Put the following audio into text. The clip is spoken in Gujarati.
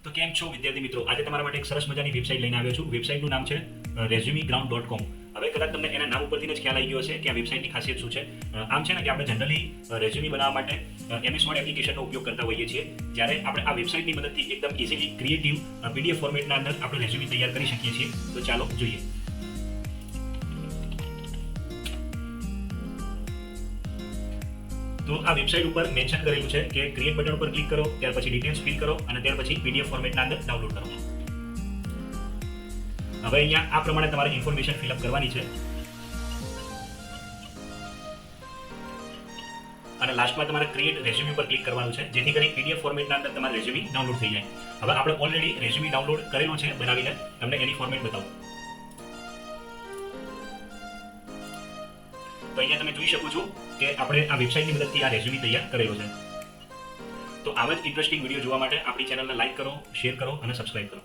તો કેમ છો વિદ્યાર્થી મિત્રો? આજે તમારા માટે એક સરસ મજાની વેબસાઇટ લઈને આવ્યો છું. વેબસાઇટનું નામ છે resumeground.com. હવે કદાચ તમને એના નામ ઉપરથી જ ખ્યાલ આવી ગયો હશે કે આ વેબસાઇટની ખાસિયત શું છે. આમ છે ને કે આપણે જનરલી રેઝ્યુમી બનાવવા માટે MS Word એપ્લિકેશનનો ઉપયોગ કરતા હોઈએ છીએ. જ્યારે આપણે આ વેબસાઇટની મદદથી એકદમ ઇઝીલી ક્રિએટિવ PDF ફોર્મેટના અંદર આપણે રેઝ્યુમી તૈયાર કરી શકીએ છીએ. તો ચાલો જોઈએ. તો આ વેબસાઇટ ઉપર મેન્શન કરેલું છે કે ક્રિએટ બટન ઉપર ક્લિક કરો, ત્યાર પછી ડિટેલ્સ ફિલ કરો અને ત્યાર પછી PDF ફોર્મેટના અંદર ડાઉનલોડ કરો. હવે અહીંયા આ પ્રમાણે તમારે ઇન્ફોર્મેશન ફિલઅપ કરવાની છે અને લાસ્ટમાં તમારે ક્રિએટ રેઝ્યુમી પર ક્લિક કરવાનું છે, જેથી કરી PDF ફોર્મેટના અંદર તમારે રેઝ્યુમી ડાઉનલોડ થઈ જાય. હવે આપણે ઓલરેડી રેઝ્યુમી ડાઉનલોડ કરેલો છે બનાવીને તમને એની ફોર્મેટ બતાવું. તો અહીંયા તમે જોઈ શકો છો કે આપણે આ વેબસાઇટની મદદથી આ રેઝ્યુમી તૈયાર કરેલો છે. તો આવા જ ઇન્ટરેસ્ટિંગ વિડીયો જોવા માટે આપણી ચેનલને લાઈક કરો, શેર કરો અને સબસ્ક્રાઇબ કરો.